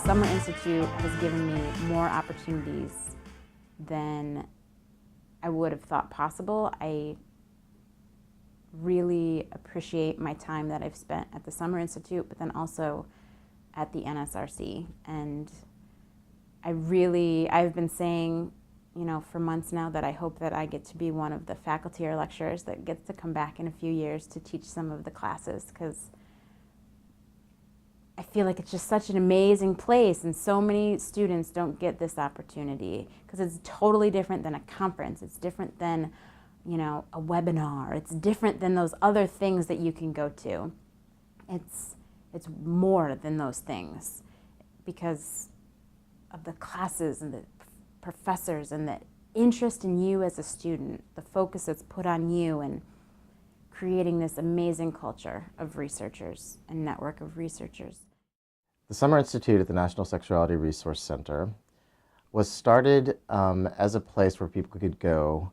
Summer Institute has given me more opportunities than I would have thought possible. I really appreciate my time that I've spent at the Summer Institute, but then also at the NSRC. And I've been saying, for months now that I hope that I get to be one of the faculty or lecturers that gets to come back in a few years to teach some of the classes, because I feel like it's just such an amazing place, and so many students don't get this opportunity because it's totally different than a conference. It's different than, a webinar. It's different than those other things that you can go to. It's more than those things because of the classes and the professors and the interest in you as a student, the focus that's put on you, and creating this amazing culture of researchers and network of researchers. The Summer Institute at the National Sexuality Resource Center was started as a place where people could go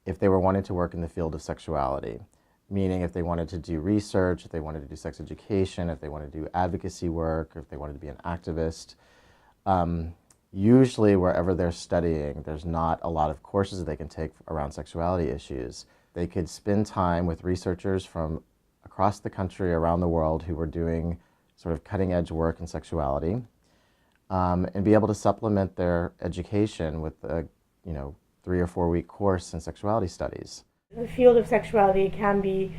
if they were wanting to work in the field of sexuality, meaning if they wanted to do research, if they wanted to do sex education, if they wanted to do advocacy work, or if they wanted to be an activist. Usually wherever they're studying, there's not a lot of courses that they can take around sexuality issues. They could spend time with researchers from across the country, around the world, who were doing sort of cutting-edge work in sexuality, and be able to supplement their education with a 3 or 4 week course in sexuality studies. The field of sexuality can be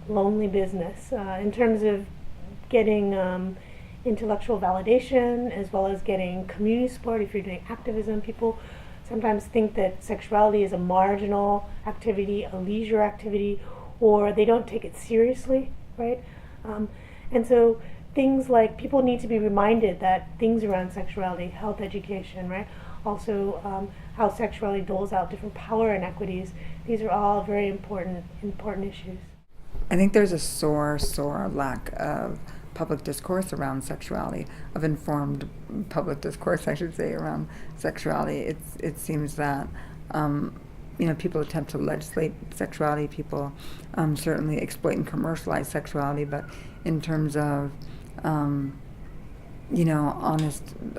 lonely business in terms of getting intellectual validation, as well as getting community support. If you're doing activism, people sometimes think that sexuality is a marginal activity, a leisure activity, or they don't take it seriously, right? And so things like, people need to be reminded that things around sexuality, health education, right? Also how sexuality doles out different power inequities. These are all very important issues. I think there's a sore lack of public discourse around sexuality, of informed public discourse, I should say, around sexuality. It seems that people attempt to legislate sexuality. People certainly exploit and commercialize sexuality, but in terms of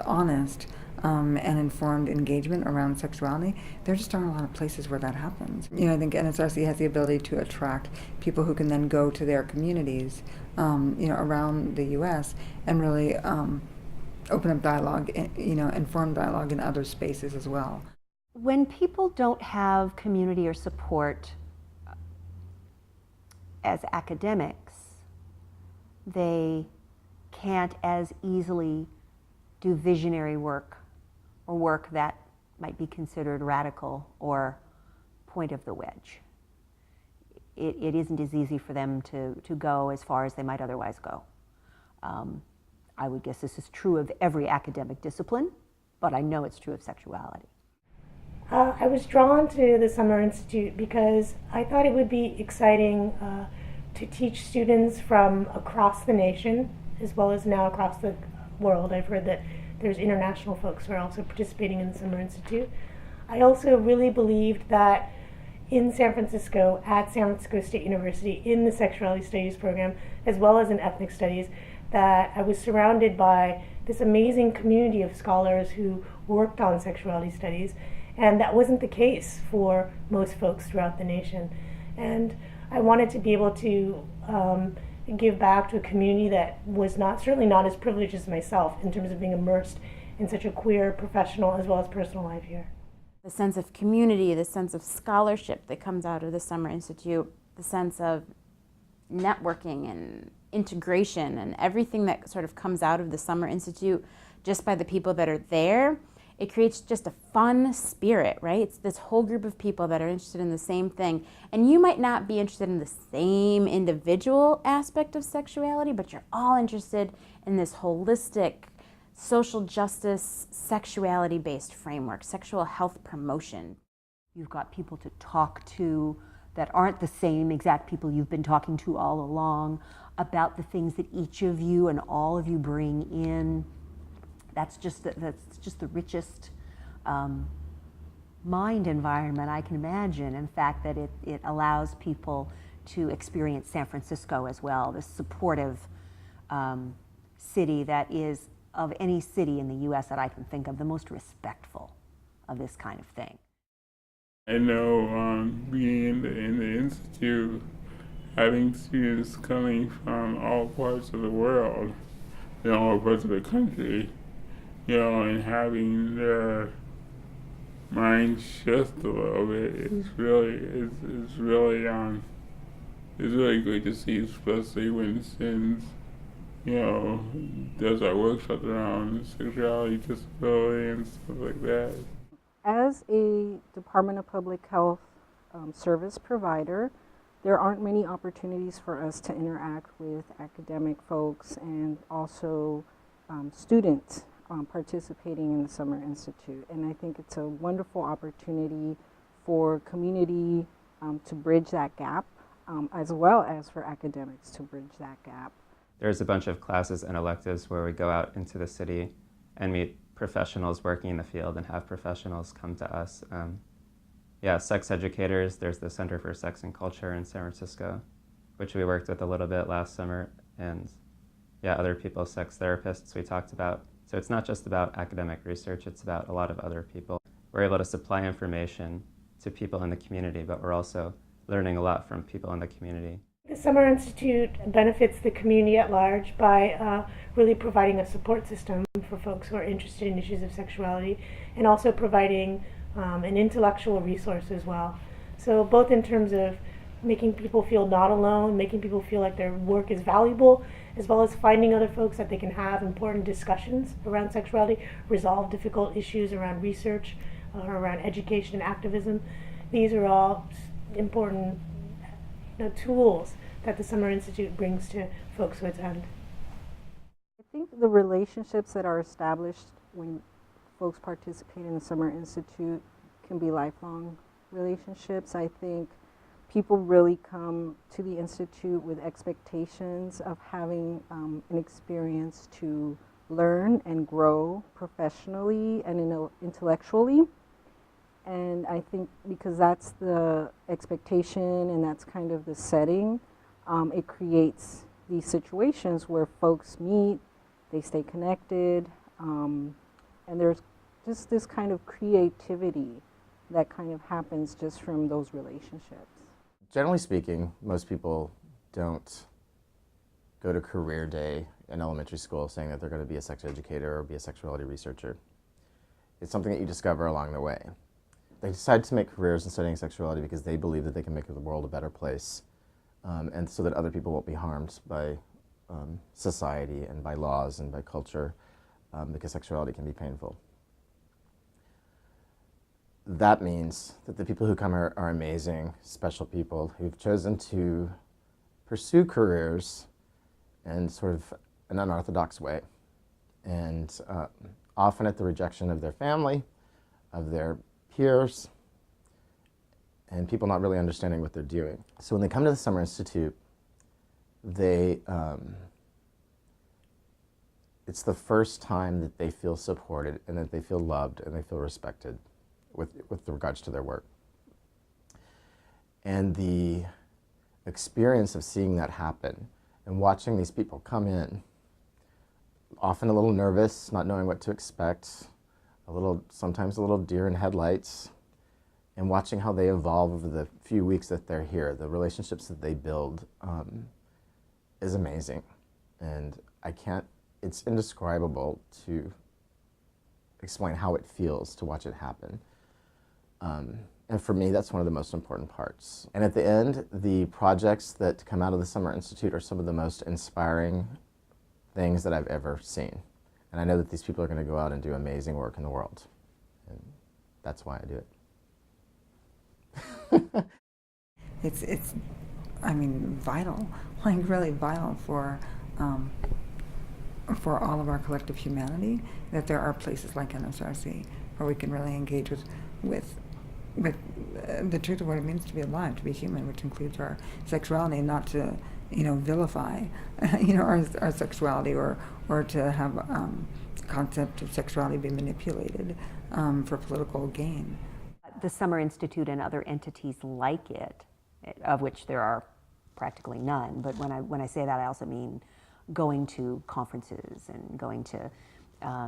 honest and informed engagement around sexuality, there just aren't a lot of places where that happens. I think NSRC has the ability to attract people who can then go to their communities, around the U.S. and really open up dialogue, informed dialogue in other spaces as well. When people don't have community or support as academics, they can't as easily do visionary work or work that might be considered radical or point of the wedge. It isn't as easy for them to go as far as they might otherwise go. I would guess this is true of every academic discipline, but I know it's true of sexuality. I was drawn to the Summer Institute because I thought it would be exciting to teach students from across the nation, as well as now across the world. I've heard that there's international folks who are also participating in the Summer Institute. I also really believed that in San Francisco, at San Francisco State University, in the Sexuality Studies program, as well as in Ethnic Studies, that I was surrounded by this amazing community of scholars who worked on sexuality studies, and that wasn't the case for most folks throughout the nation. And I wanted to be able to give back to a community that was certainly not as privileged as myself in terms of being immersed in such a queer professional as well as personal life here. The sense of community, the sense of scholarship that comes out of the Summer Institute, the sense of networking and integration and everything that sort of comes out of the Summer Institute just by the people that are there, it creates just a fun spirit, right? It's this whole group of people that are interested in the same thing. And you might not be interested in the same individual aspect of sexuality, but you're all interested in this holistic, social justice, sexuality-based framework, sexual health promotion. You've got people to talk to that aren't the same exact people you've been talking to all along about the things that each of you and all of you bring in. That's just the richest mind environment I can imagine. In fact, that it allows people to experience San Francisco as well, this supportive city that is of any city in the U.S. that I can think of, the most respectful of this kind of thing. I know being in the Institute, having students coming from all parts of the world, all parts of the country, and having their mind shift a little bit is really great to see, especially when students, does our workshops around sexuality, disability, and stuff like that. As a Department of Public Health service provider, there aren't many opportunities for us to interact with academic folks and also students participating in the Summer Institute. And I think it's a wonderful opportunity for community to bridge that gap, as well as for academics to bridge that gap. There's a bunch of classes and electives where we go out into the city and meet professionals working in the field and have professionals come to us. Sex educators, there's the Center for Sex and Culture in San Francisco, which we worked with a little bit last summer, and other people, sex therapists we talked about. So it's not just about academic research, it's about a lot of other people. We're able to supply information to people in the community, but we're also learning a lot from people in the community. The Summer Institute benefits the community at large by really providing a support system for folks who are interested in issues of sexuality, and also providing an intellectual resource as well. So both in terms of making people feel not alone, making people feel like their work is valuable, as well as finding other folks that they can have important discussions around sexuality, resolve difficult issues around research, around education and activism. These are all important tools that the Summer Institute brings to folks who attend. I think the relationships that are established when folks participate in the Summer Institute can be lifelong relationships. I think people really come to the Institute with expectations of having an experience to learn and grow professionally and intellectually. And I think because that's the expectation and that's kind of the setting, it creates these situations where folks meet, they stay connected, and there's just this kind of creativity that kind of happens just from those relationships. Generally speaking, most people don't go to career day in elementary school saying that they're going to be a sex educator or be a sexuality researcher. It's something that you discover along the way. They decide to make careers in studying sexuality because they believe that they can make the world a better place, and so that other people won't be harmed by society and by laws and by culture, because sexuality can be painful. That means that the people who come are amazing, special people who've chosen to pursue careers in sort of an unorthodox way, and often at the rejection of their family, of their peers, and people not really understanding what they're doing. So when they come to the Summer Institute, it's the first time that they feel supported and that they feel loved and they feel respected with regards to their work. And the experience of seeing that happen and watching these people come in, often a little nervous, not knowing what to expect, sometimes a little deer in headlights, and watching how they evolve over the few weeks that they're here, the relationships that they build is amazing. And it's indescribable to explain how it feels to watch it happen. And for me, that's one of the most important parts. And at the end, the projects that come out of the Summer Institute are some of the most inspiring things that I've ever seen. And I know that these people are going to go out and do amazing work in the world. And that's why I do it. It's vital, really vital for all of our collective humanity, that there are places like NSRC where we can really engage with the truth of what it means to be alive, to be human, which includes our sexuality, not to vilify our sexuality or to have concept of sexuality be manipulated for political gain. The Summer Institute and other entities like it, of which there are practically none, but when I say that, I also mean going to conferences and going to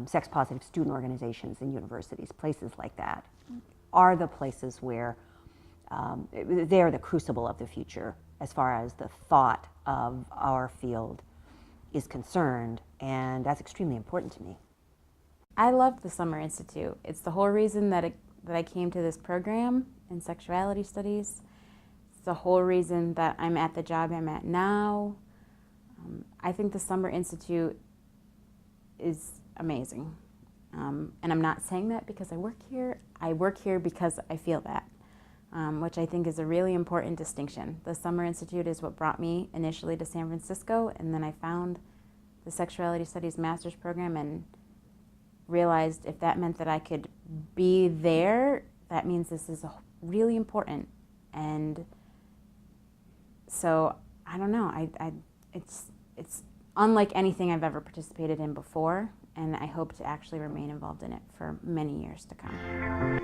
sex-positive student organizations in universities, places like that, are the places where they're the crucible of the future as far as the thought of our field is concerned, and that's extremely important to me. I love the Summer Institute. It's the whole reason that I came to this program in sexuality studies. It's the whole reason that I'm at the job I'm at now. I think the Summer Institute is amazing. And I'm not saying that because I work here. I work here because I feel that, which I think is a really important distinction. The Summer Institute is what brought me initially to San Francisco, and then I found the Sexuality Studies Master's program and realized if that meant that I could be there, that means this is really important. And so, I don't know, it's unlike anything I've ever participated in before, and I hope to actually remain involved in it for many years to come.